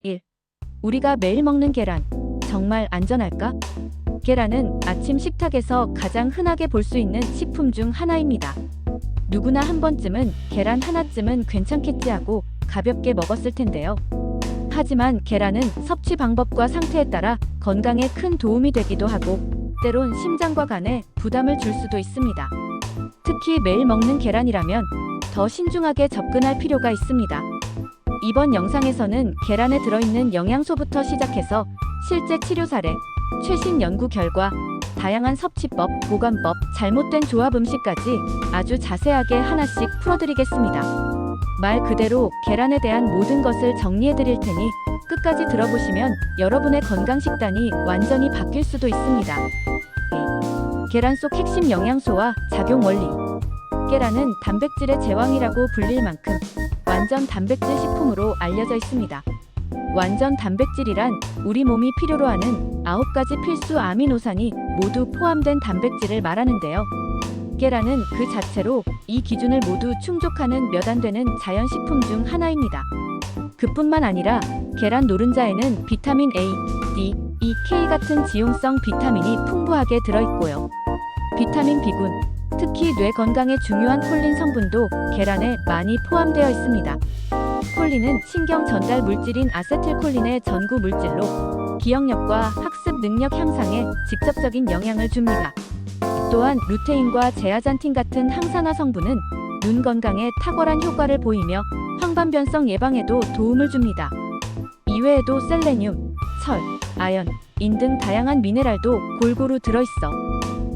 1. 우리가 매일 먹는 계란, 정말 안전할까? 계란은 아침 식탁에서 가장 흔하게 볼 수 있는 식품 중 하나입니다. 누구나 한 번쯤은 계란 하나쯤은 괜찮겠지 하고 가볍게 먹었을 텐데요. 하지만 계란은 섭취 방법과 상태에 따라 건강에 큰 도움이 되기도 하고 때론 심장과 간에 부담을 줄 수도 있습니다. 특히 매일 먹는 계란이라면 더 신중하게 접근할 필요가 있습니다. 이번 영상에서는 계란에 들어있는 영양소부터 시작해서 실제 치료 사례, 최신 연구 결과, 다양한 섭취법, 보관법, 잘못된 조합 음식까지 아주 자세하게 하나씩 풀어드리겠습니다. 말 그대로 계란에 대한 모든 것을 정리해드릴 테니 끝까지 들어보시면 여러분의 건강 식단이 완전히 바뀔 수도 있습니다. 계란 속 핵심 영양소와 작용 원리. 계란은 단백질의 제왕이라고 불릴 만큼 완전 단백질 식품으로 알려져 있습니다. 완전 단백질이란 우리 몸이 필요로 하는 9가지 필수 아미노산이 모두 포함된 단백질을 말하는데요. 계란은 그 자체로 이 기준을 모두 충족하는 몇 안 되는 자연식품 중 하나입니다. 그뿐만 아니라 계란 노른자에는 비타민 A, D, E, K 같은 지용성 비타민이 풍부하게 들어있고요. 비타민 B군, 특히 뇌 건강에 중요한 콜린 성분도 계란에 많이 포함되어 있습니다. 콜린은 신경 전달 물질인 아세틸콜린의 전구 물질로 기억력과 학습 능력 향상에 직접적인 영향을 줍니다. 또한 루테인과 제아잔틴 같은 항산화 성분은 눈 건강에 탁월한 효과를 보이며 황반변성 예방에도 도움을 줍니다. 이외에도 셀레늄, 철, 아연, 인 등 다양한 미네랄도 골고루 들어있어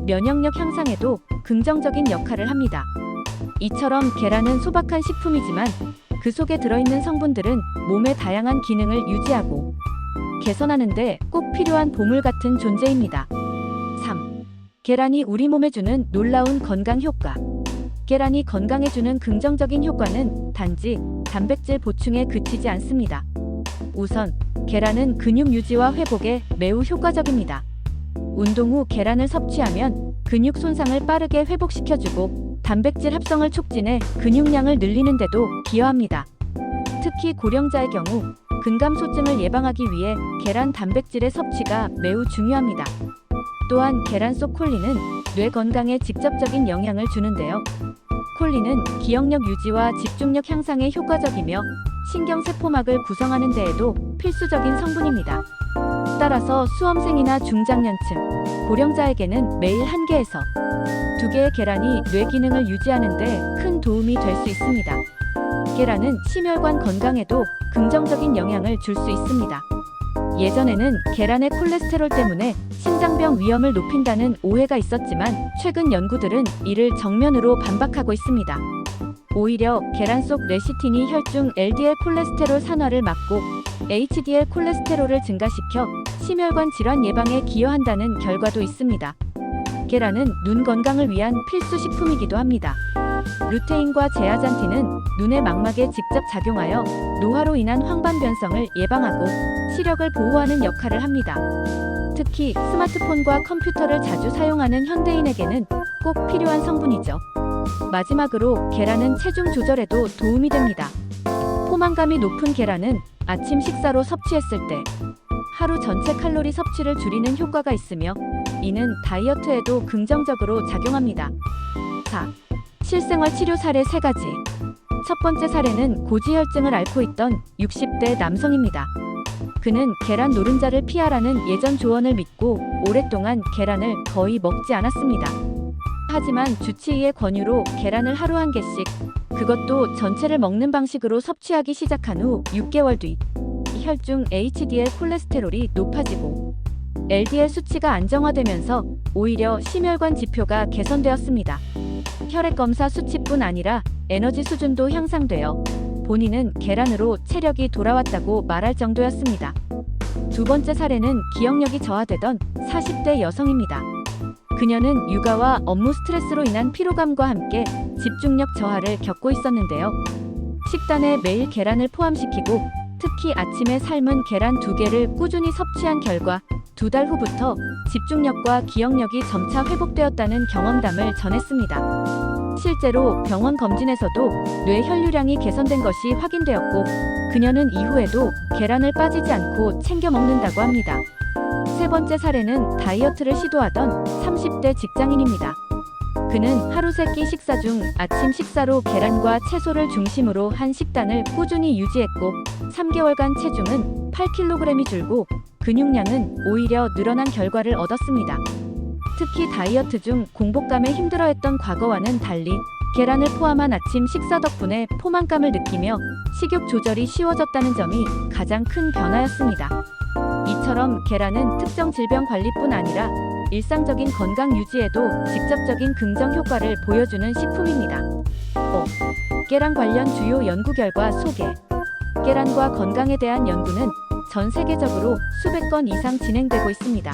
면역력 향상에도 긍정적인 역할을 합니다. 이처럼 계란은 소박한 식품이지만 그 속에 들어있는 성분들은 몸의 다양한 기능을 유지하고 개선하는 데 꼭 필요한 보물 같은 존재입니다. 3. 계란이 우리 몸에 주는 놀라운 건강 효과. 계란이 건강에 주는 긍정적인 효과는 단지 단백질 보충에 그치지 않습니다. 우선 계란은 근육 유지와 회복에 매우 효과적입니다. 운동 후 계란을 섭취하면 근육 손상을 빠르게 회복시켜주고 단백질 합성을 촉진해 근육량을 늘리는 데도 기여합니다. 특히 고령자의 경우 근감소증을 예방하기 위해 계란 단백질의 섭취가 매우 중요합니다. 또한 계란 속 콜린은 뇌 건강에 직접적인 영향을 주는데요. 콜린은 기억력 유지와 집중력 향상에 효과적이며 신경세포막을 구성하는 데에도 필수적인 성분입니다. 따라서 수험생이나 중장년층, 고령자에게는 매일 1개에서 2개의 계란이 뇌 기능을 유지하는 데 큰 도움이 될 수 있습니다. 계란은 심혈관 건강에도 긍정적인 영향을 줄 수 있습니다. 예전에는 계란의 콜레스테롤 때문에 심장병 위험을 높인다는 오해가 있었지만 최근 연구들은 이를 정면으로 반박하고 있습니다. 오히려 계란 속 레시틴이 혈중 LDL 콜레스테롤 산화를 막고 HDL 콜레스테롤을 증가시켜 심혈관 질환 예방에 기여한다는 결과도 있습니다. 계란은 눈 건강을 위한 필수 식품이기도 합니다. 루테인과 제아잔틴은 눈의 망막에 직접 작용하여 노화로 인한 황반변성을 예방하고 시력을 보호하는 역할을 합니다. 특히 스마트폰과 컴퓨터를 자주 사용하는 현대인에게는 꼭 필요한 성분이죠. 마지막으로 계란은 체중 조절에도 도움이 됩니다. 포만감이 높은 계란은 아침 식사로 섭취했을 때 하루 전체 칼로리 섭취를 줄이는 효과가 있으며 이는 다이어트에도 긍정적으로 작용합니다. 4. 실생활 치료 사례 3가지. 첫 번째 사례는 고지혈증을 앓고 있던 60대 남성입니다. 그는 계란 노른자를 피하라는 예전 조언을 믿고 오랫동안 계란을 거의 먹지 않았습니다. 하지만 주치의의 권유로 계란을 하루 1개씩, 그것도 전체를 먹는 방식으로 섭취하기 시작한 후 6개월 뒤 혈중 HDL 콜레스테롤이 높아지고 LDL 수치가 안정화되면서 오히려 심혈관 지표가 개선되었습니다. 혈액 검사 수치뿐 아니라 에너지 수준도 향상되어 본인은 계란으로 체력이 돌아왔다고 말할 정도였습니다. 두 번째 사례는 기억력이 저하되던 40대 여성입니다. 그녀는 육아와 업무 스트레스로 인한 피로감과 함께 집중력 저하를 겪고 있었는데요. 식단에 매일 계란을 포함시키고 특히 아침에 삶은 계란 2개를 꾸준히 섭취한 결과 2달 후부터 집중력과 기억력이 점차 회복되었다는 경험담을 전했습니다. 실제로 병원 검진에서도 뇌 혈류량이 개선된 것이 확인되었고 그녀는 이후에도 계란을 빠지지 않고 챙겨 먹는다고 합니다. 세 번째 사례는 다이어트를 시도하던 30대 직장인입니다. 그는 하루 3끼 식사 중 아침 식사로 계란과 채소를 중심으로 한 식단을 꾸준히 유지했고 3개월간 체중은 8kg이 줄고 근육량은 오히려 늘어난 결과를 얻었습니다. 특히 다이어트 중 공복감에 힘들어했던 과거와는 달리 계란을 포함한 아침 식사 덕분에 포만감을 느끼며 식욕 조절이 쉬워졌다는 점이 가장 큰 변화였습니다. 이처럼 계란은 특정 질병 관리뿐 아니라 일상적인 건강 유지에도 직접적인 긍정 효과를 보여주는 식품입니다. 5. 계란 관련 주요 연구 결과 소개. 계란과 건강에 대한 연구는 전 세계적으로 수백 건 이상 진행되고 있습니다.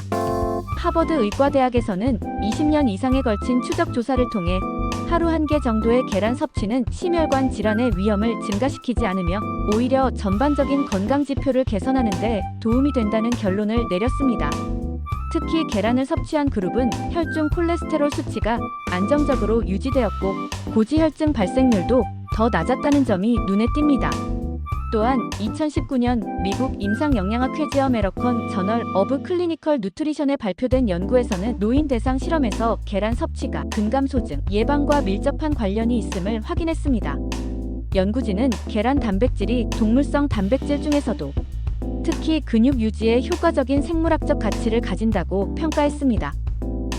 하버드 의과대학에서는 20년 이상에 걸친 추적 조사를 통해 하루 1개 정도의 계란 섭취는 심혈관 질환의 위험을 증가시키지 않으며 오히려 전반적인 건강 지표를 개선하는 데 도움이 된다는 결론을 내렸습니다. 특히 계란을 섭취한 그룹은 혈중 콜레스테롤 수치가 안정적으로 유지되었고 고지혈증 발생률도 더 낮았다는 점이 눈에 띕니다. 또한 2019년 미국 임상영양학회 아메리칸 저널 오브 클리니컬 누트리션에 발표된 연구에서는 노인 대상 실험에서 계란 섭취가 근감소증 예방과 밀접한 관련이 있음을 확인했습니다. 연구진은 계란 단백질이 동물성 단백질 중에서도 특히 근육 유지에 효과적인 생물학적 가치를 가진다고 평가했습니다.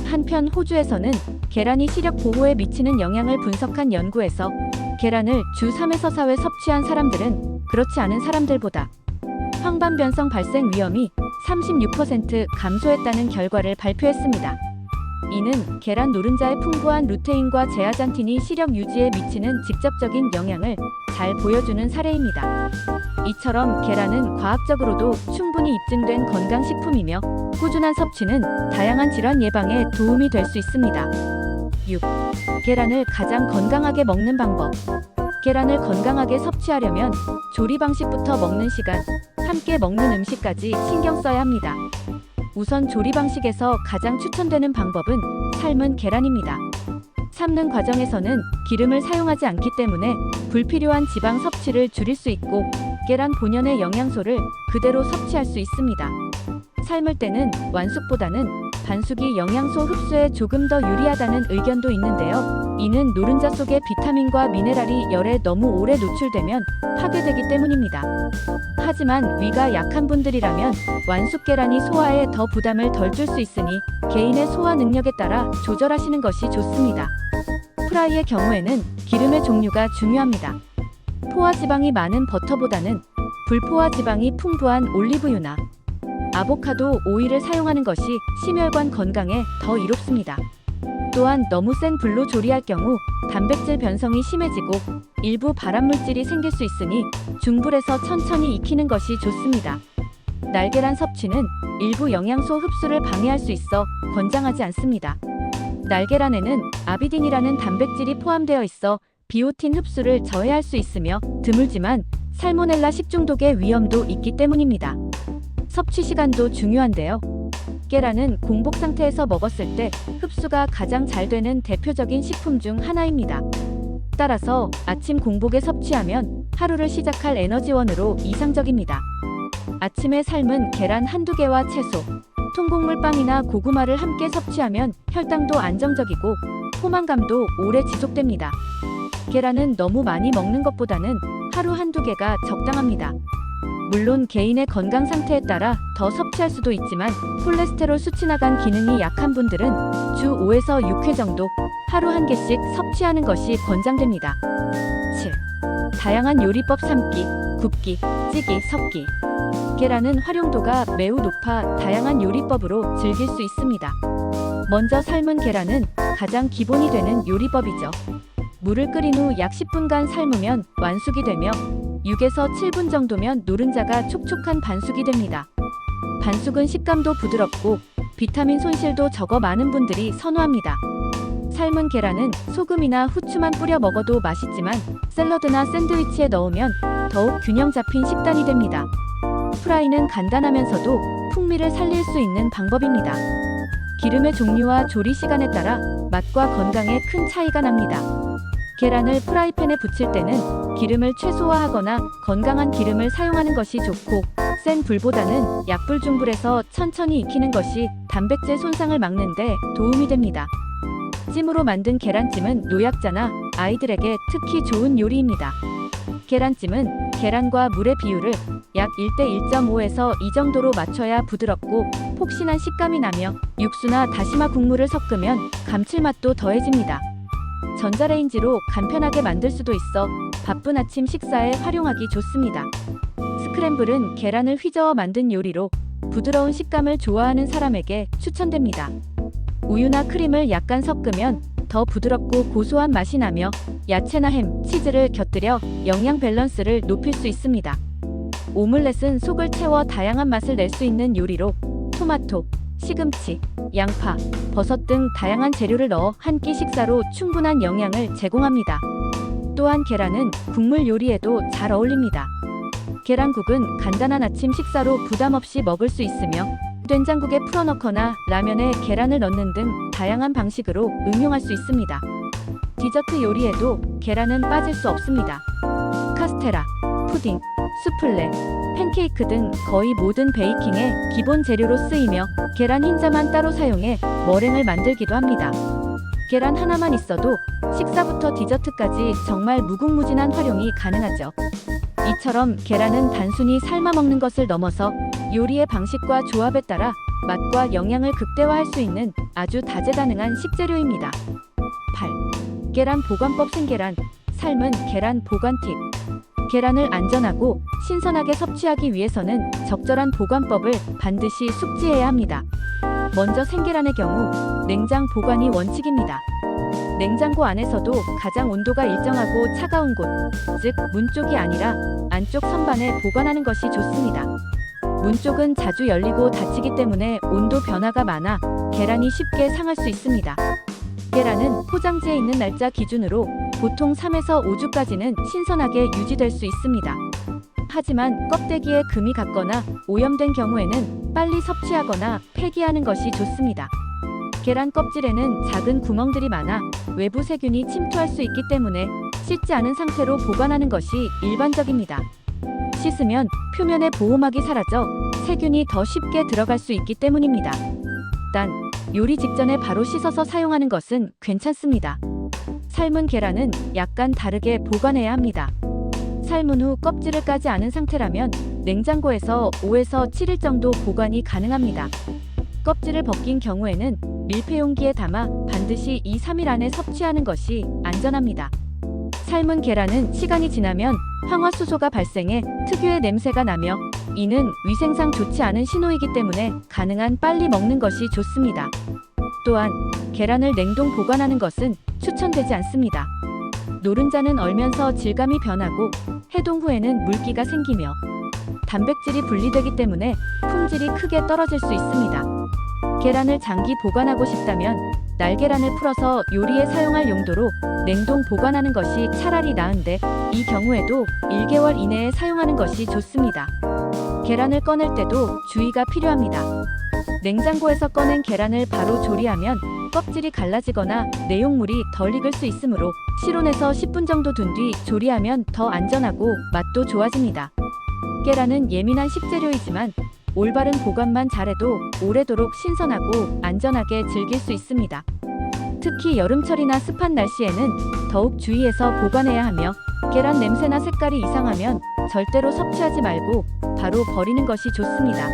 한편 호주에서는 계란이 시력 보호에 미치는 영향을 분석한 연구에서 계란을 주 3에서 4회 섭취한 사람들은 그렇지 않은 사람들보다 황반변성 발생 위험이 36% 감소했다는 결과를 발표했습니다. 이는 계란 노른자의 풍부한 루테인과 제아잔틴이 시력 유지에 미치는 직접적인 영향을 잘 보여주는 사례입니다. 이처럼 계란은 과학적으로도 충분히 입증된 건강식품이며 꾸준한 섭취는 다양한 질환 예방에 도움이 될 수 있습니다. 6. 계란을 가장 건강하게 먹는 방법. 계란을 건강하게 섭취하려면 조리 방식부터 먹는 시간, 함께 먹는 음식까지 신경 써야 합니다. 우선 조리 방식에서 가장 추천되는 방법은 삶은 계란입니다. 삶는 과정에서는 기름을 사용하지 않기 때문에 불필요한 지방 섭취를 줄일 수 있고 계란 본연의 영양소를 그대로 섭취할 수 있습니다. 삶을 때는 완숙보다는 반숙이 영양소 흡수에 조금 더 유리하다는 의견도 있는데요. 이는 노른자 속의 비타민과 미네랄이 열에 너무 오래 노출되면 파괴되기 때문입니다. 하지만 위가 약한 분들이라면 완숙 계란이 소화에 더 부담을 덜 줄 수 있으니 개인의 소화 능력에 따라 조절하시는 것이 좋습니다. 프라이의 경우에는 기름의 종류가 중요합니다. 포화 지방이 많은 버터보다는 불포화 지방이 풍부한 올리브유나 아보카도 오일을 사용하는 것이 심혈관 건강에 더 이롭습니다. 또한 너무 센 불로 조리할 경우 단백질 변성이 심해지고 일부 발암물질이 생길 수 있으니 중불에서 천천히 익히는 것이 좋습니다. 날계란 섭취는 일부 영양소 흡수를 방해할 수 있어 권장하지 않습니다. 날계란에는 아비딘이라는 단백질이 포함되어 있어 비오틴 흡수를 저해할 수 있으며 드물지만 살모넬라 식중독의 위험도 있기 때문입니다. 섭취 시간도 중요한데요. 계란은 공복 상태에서 먹었을 때 흡수가 가장 잘 되는 대표적인 식품 중 하나입니다. 따라서 아침 공복에 섭취하면 하루를 시작할 에너지원으로 이상적입니다. 아침에 삶은 계란 한두 개와 채소, 통곡물 빵이나 고구마를 함께 섭취하면 혈당도 안정적이고 포만감도 오래 지속됩니다. 계란은 너무 많이 먹는 것보다는 하루 한두 개가 적당합니다. 물론 개인의 건강 상태에 따라 더 섭취할 수도 있지만 콜레스테롤 수치 나간 기능이 약한 분들은 주 5에서 6회 정도 하루 한 개씩 섭취하는 것이 권장됩니다. 7. 다양한 요리법 삶기, 굽기, 찌기, 섞기. 계란은 활용도가 매우 높아 다양한 요리법으로 즐길 수 있습니다. 먼저 삶은 계란은 가장 기본이 되는 요리법이죠. 물을 끓인 후 약 10분간 삶으면 완숙이 되며 6에서 7분 정도면 노른자가 촉촉한 반숙이 됩니다. 반숙은 식감도 부드럽고 비타민 손실도 적어 많은 분들이 선호합니다. 삶은 계란은 소금이나 후추만 뿌려 먹어도 맛있지만 샐러드나 샌드위치에 넣으면 더욱 균형 잡힌 식단이 됩니다. 프라이는 간단하면서도 풍미를 살릴 수 있는 방법입니다. 기름의 종류와 조리 시간에 따라 맛과 건강에 큰 차이가 납니다. 계란을 프라이팬에 부칠 때는 기름을 최소화하거나 건강한 기름을 사용하는 것이 좋고, 센 불보다는 약불 중불에서 천천히 익히는 것이 단백질 손상을 막는 데 도움이 됩니다. 찜으로 만든 계란찜은 노약자나 아이들에게 특히 좋은 요리입니다. 계란찜은 계란과 물의 비율을 약 1대 1.5에서 2 정도로 맞춰야 부드럽고 폭신한 식감이 나며, 육수나 다시마 국물을 섞으면 감칠맛도 더해집니다. 전자레인지로 간편하게 만들 수도 있어 바쁜 아침 식사에 활용하기 좋습니다. 스크램블은 계란을 휘저어 만든 요리로 부드러운 식감을 좋아하는 사람에게 추천됩니다. 우유나 크림을 약간 섞으면 더 부드럽고 고소한 맛이 나며, 야채나 햄, 치즈를 곁들여 영양 밸런스를 높일 수 있습니다. 오믈렛은 속을 채워 다양한 맛을 낼 수 있는 요리로 토마토, 시금치, 양파, 버섯 등 다양한 재료를 넣어 한 끼 식사로 충분한 영양을 제공합니다. 또한 계란은 국물 요리에도 잘 어울립니다. 계란국은 간단한 아침 식사로 부담 없이 먹을 수 있으며, 된장국에 풀어넣거나 라면에 계란을 넣는 등 다양한 방식으로 응용할 수 있습니다. 디저트 요리에도 계란은 빠질 수 없습니다. 카스테라, 푸딩, 수플레, 팬케이크 등 거의 모든 베이킹의 기본 재료로 쓰이며, 계란 흰자만 따로 사용해 머랭을 만들기도 합니다. 계란 하나만 있어도 식사부터 디저트까지 정말 무궁무진한 활용이 가능하죠. 이처럼 계란은 단순히 삶아 먹는 것을 넘어서 요리의 방식과 조합에 따라 맛과 영양을 극대화할 수 있는 아주 다재다능한 식재료입니다. 8. 계란 보관법. 생계란, 삶은 계란 보관 팁. 계란을 안전하고 신선하게 섭취하기 위해서는 적절한 보관법을 반드시 숙지해야 합니다. 먼저 생계란의 경우 냉장 보관이 원칙입니다. 냉장고 안에서도 가장 온도가 일정하고 차가운 곳, 즉 문 쪽이 아니라 안쪽 선반에 보관하는 것이 좋습니다. 문 쪽은 자주 열리고 닫히기 때문에 온도 변화가 많아 계란이 쉽게 상할 수 있습니다. 계란은 포장지에 있는 날짜 기준으로 보통 3에서 5주까지는 신선하게 유지될 수 있습니다. 하지만 껍데기에 금이 갔거나 오염된 경우에는 빨리 섭취하거나 폐기하는 것이 좋습니다. 계란 껍질에는 작은 구멍들이 많아 외부 세균이 침투할 수 있기 때문에 씻지 않은 상태로 보관하는 것이 일반적입니다. 씻으면 표면의 보호막이 사라져 세균이 더 쉽게 들어갈 수 있기 때문입니다. 단, 요리 직전에 바로 씻어서 사용하는 것은 괜찮습니다. 삶은 계란은 약간 다르게 보관해야 합니다. 삶은 후 껍질을 까지 않은 상태라면 냉장고에서 5에서 7일 정도 보관이 가능합니다. 껍질을 벗긴 경우에는 밀폐용기에 담아 반드시 2-3일 안에 섭취하는 것이 안전합니다. 삶은 계란은 시간이 지나면 황화수소가 발생해 특유의 냄새가 나며, 이는 위생상 좋지 않은 신호이기 때문에 가능한 빨리 먹는 것이 좋습니다. 또한 계란을 냉동 보관하는 것은 추천되지 않습니다. 노른자는 얼면서 질감이 변하고 해동 후에는 물기가 생기며 단백질이 분리되기 때문에 품질이 크게 떨어질 수 있습니다. 계란을 장기 보관하고 싶다면 날계란을 풀어서 요리에 사용할 용도로 냉동 보관하는 것이 차라리 나은데, 이 경우에도 1개월 이내에 사용하는 것이 좋습니다. 계란을 꺼낼 때도 주의가 필요합니다. 냉장고에서 꺼낸 계란을 바로 조리하면 껍질이 갈라지거나 내용물이 덜 익을 수 있으므로 실온에서 10분 정도 둔 뒤 조리하면 더 안전하고 맛도 좋아집니다. 계란은 예민한 식재료이지만 올바른 보관만 잘해도 오래도록 신선하고 안전하게 즐길 수 있습니다. 특히 여름철이나 습한 날씨에는 더욱 주의해서 보관해야 하며, 계란 냄새나 색깔이 이상하면 절대로 섭취하지 말고 바로 버리는 것이 좋습니다.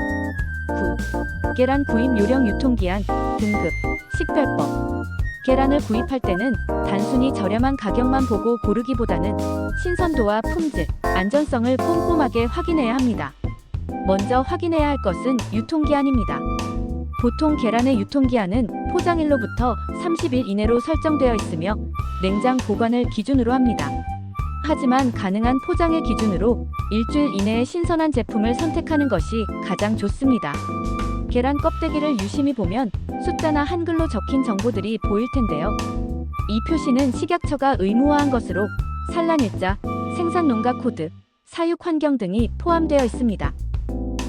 9. 계란 구입 요령. 유통기한, 등급, 식별법. 계란을 구입할 때는 단순히 저렴한 가격만 보고 고르기보다는 신선도와 품질, 안전성을 꼼꼼하게 확인해야 합니다. 먼저 확인해야 할 것은 유통기한입니다. 보통 계란의 유통기한은 포장일로부터 30일 이내로 설정되어 있으며 냉장 보관을 기준으로 합니다. 하지만 가능한 포장일 기준으로 일주일 이내에 신선한 제품을 선택하는 것이 가장 좋습니다. 계란 껍데기를 유심히 보면 숫자나 한글로 적힌 정보들이 보일 텐데요. 이 표시는 식약처가 의무화한 것으로 산란일자, 생산농가 코드, 사육 환경 등이 포함되어 있습니다.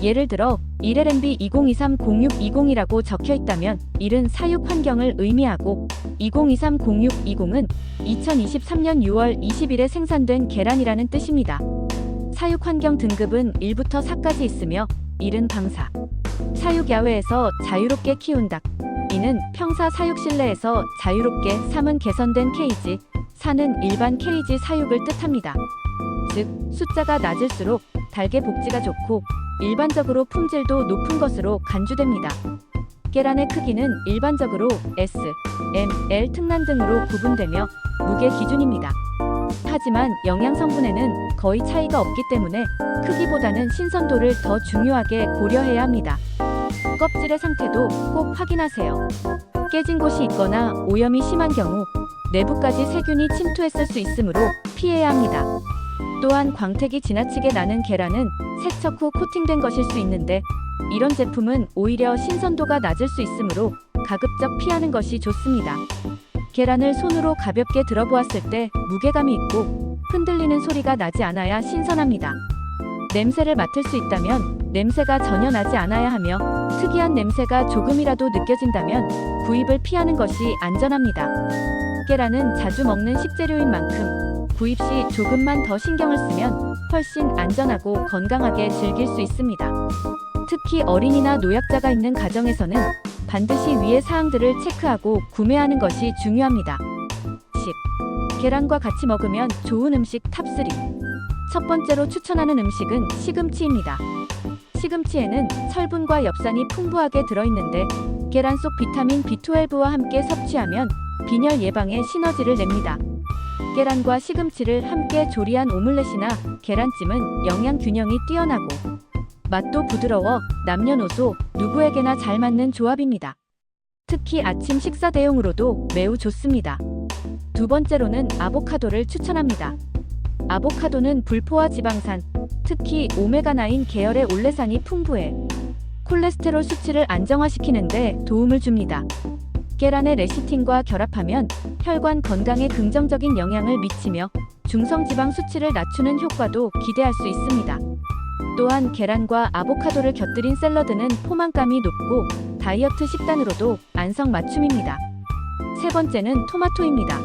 예를 들어 1LMB 2023-0620이라고 적혀 있다면 1은 사육 환경을 의미하고 2023-0620은 2023년 6월 20일에 생산된 계란이라는 뜻입니다. 사육 환경 등급은 1부터 4까지 있으며 1은 방사, 사육 야외에서 자유롭게 키운 닭, 2는 평사 사육 실내에서 자유롭게, 3은 개선된 케이지, 4는 일반 케이지 사육을 뜻합니다. 즉, 숫자가 낮을수록 닭의 복지가 좋고 일반적으로 품질도 높은 것으로 간주됩니다. 계란의 크기는 일반적으로 S, M, L 특란 등으로 구분되며 무게 기준입니다. 하지만 영양 성분에는 거의 차이가 없기 때문에 크기보다는 신선도를 더 중요하게 고려해야 합니다. 껍질의 상태도 꼭 확인하세요. 깨진 곳이 있거나 오염이 심한 경우 내부까지 세균이 침투했을 수 있으므로 피해야 합니다. 또한 광택이 지나치게 나는 계란은 세척 후 코팅된 것일 수 있는데 이런 제품은 오히려 신선도가 낮을 수 있으므로 가급적 피하는 것이 좋습니다. 계란을 손으로 가볍게 들어보았을 때 무게감이 있고 흔들리는 소리가 나지 않아야 신선합니다. 냄새를 맡을 수 있다면 냄새가 전혀 나지 않아야 하며 특이한 냄새가 조금이라도 느껴진다면 구입을 피하는 것이 안전합니다. 계란은 자주 먹는 식재료인 만큼 구입 시 조금만 더 신경을 쓰면 훨씬 안전하고 건강하게 즐길 수 있습니다. 특히 어린이나 노약자가 있는 가정에서는 반드시 위의 사항들을 체크하고 구매하는 것이 중요합니다. 10. 계란과 같이 먹으면 좋은 음식 탑3. 첫 번째로 추천하는 음식은 시금치입니다. 시금치에는 철분과 엽산이 풍부하게 들어있는데 계란 속 비타민 B12와 함께 섭취하면 빈혈 예방에 시너지를 냅니다. 계란과 시금치를 함께 조리한 오믈렛이나 계란찜은 영양 균형이 뛰어나고 맛도 부드러워 남녀노소 누구에게나 잘 맞는 조합입니다. 특히 아침 식사 대용으로도 매우 좋습니다. 두 번째로는 아보카도를 추천합니다. 아보카도는 불포화 지방산, 특히 오메가9 계열의 올레산이 풍부해 콜레스테롤 수치를 안정화시키는 데 도움을 줍니다. 계란의 레시틴과 결합하면 혈관 건강에 긍정적인 영향을 미치며 중성지방 수치를 낮추는 효과도 기대할 수 있습니다. 또한 계란과 아보카도를 곁들인 샐러드는 포만감이 높고 다이어트 식단으로도 안성맞춤입니다. 세 번째는 토마토입니다.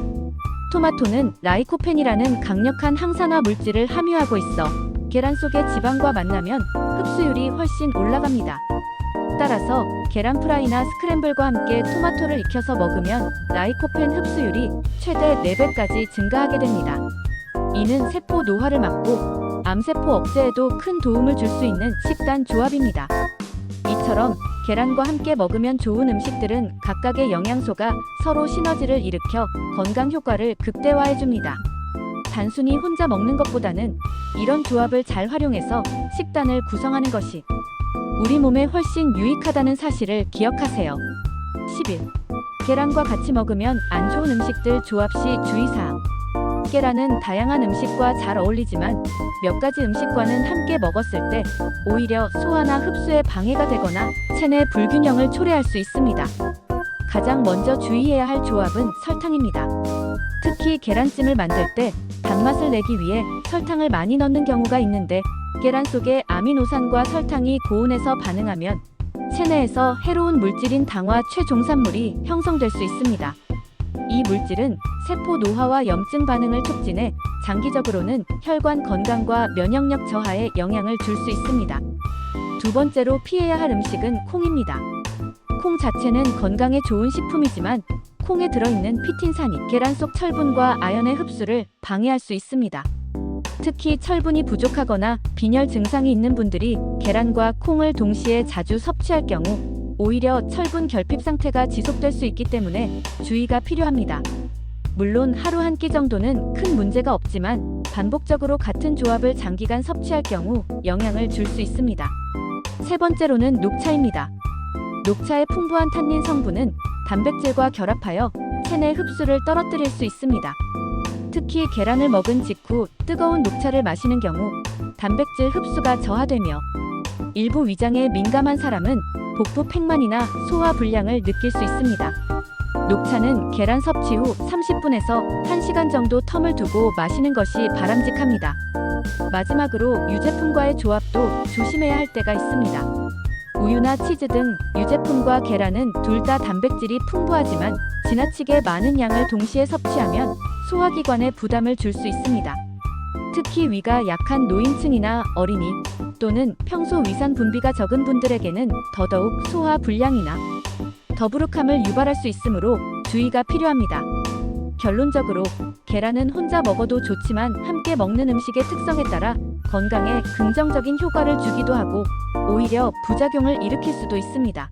토마토는 라이코펜이라는 강력한 항산화 물질을 함유하고 있어 계란 속의 지방과 만나면 흡수율이 훨씬 올라갑니다. 따라서 계란 프라이나 스크램블과 함께 토마토를 익혀서 먹으면 라이코펜 흡수율이 최대 4배까지 증가하게 됩니다. 이는 세포 노화를 막고 암세포 억제에도 큰 도움을 줄 수 있는 식단 조합입니다. 이처럼 계란과 함께 먹으면 좋은 음식들은 각각의 영양소가 서로 시너지를 일으켜 건강 효과를 극대화해줍니다. 단순히 혼자 먹는 것보다는 이런 조합을 잘 활용해서 식단을 구성하는 것이 우리 몸에 훨씬 유익하다는 사실을 기억하세요. 11. 계란과 같이 먹으면 안 좋은 음식들 조합 시 주의사항. 계란은 다양한 음식과 잘 어울리지만 몇 가지 음식과는 함께 먹었을 때 오히려 소화나 흡수에 방해가 되거나 체내 불균형을 초래할 수 있습니다. 가장 먼저 주의해야 할 조합은 설탕입니다. 특히 계란찜을 만들 때 단맛을 내기 위해 설탕을 많이 넣는 경우가 있는데 계란 속의 아미노산과 설탕이 고온에서 반응하면 체내에서 해로운 물질인 당화 최종산물이 형성될 수 있습니다. 이 물질은 세포 노화와 염증 반응을 촉진해 장기적으로는 혈관 건강과 면역력 저하에 영향을 줄 수 있습니다. 두 번째로 피해야 할 음식은 콩입니다. 콩 자체는 건강에 좋은 식품이지만 콩에 들어있는 피틴산이 계란 속 철분과 아연의 흡수를 방해할 수 있습니다. 특히 철분이 부족하거나 빈혈 증상이 있는 분들이 계란과 콩을 동시에 자주 섭취할 경우 오히려 철분 결핍 상태가 지속될 수 있기 때문에 주의가 필요합니다. 물론 하루 한 끼 정도는 큰 문제가 없지만 반복적으로 같은 조합을 장기간 섭취할 경우 영향을 줄 수 있습니다. 세 번째로는 녹차입니다. 녹차의 풍부한 탄닌 성분은 단백질과 결합하여 체내 흡수를 떨어뜨릴 수 있습니다. 특히 계란을 먹은 직후 뜨거운 녹차를 마시는 경우 단백질 흡수가 저하되며 일부 위장에 민감한 사람은 복부 팽만이나 소화 불량을 느낄 수 있습니다. 녹차는 계란 섭취 후 30분에서 1시간 정도 텀을 두고 마시는 것이 바람직합니다. 마지막으로 유제품과의 조합도 조심해야 할 때가 있습니다. 우유나 치즈 등 유제품과 계란은 둘 다 단백질이 풍부하지만 지나치게 많은 양을 동시에 섭취하면 소화기관에 부담을 줄 수 있습니다. 특히 위가 약한 노인층이나 어린이 또는 평소 위산 분비가 적은 분들에게는 더더욱 소화 불량이나 더부룩함을 유발할 수 있으므로 주의가 필요합니다. 결론적으로 계란은 혼자 먹어도 좋지만 함께 먹는 음식의 특성에 따라 건강에 긍정적인 효과를 주기도 하고 오히려 부작용을 일으킬 수도 있습니다.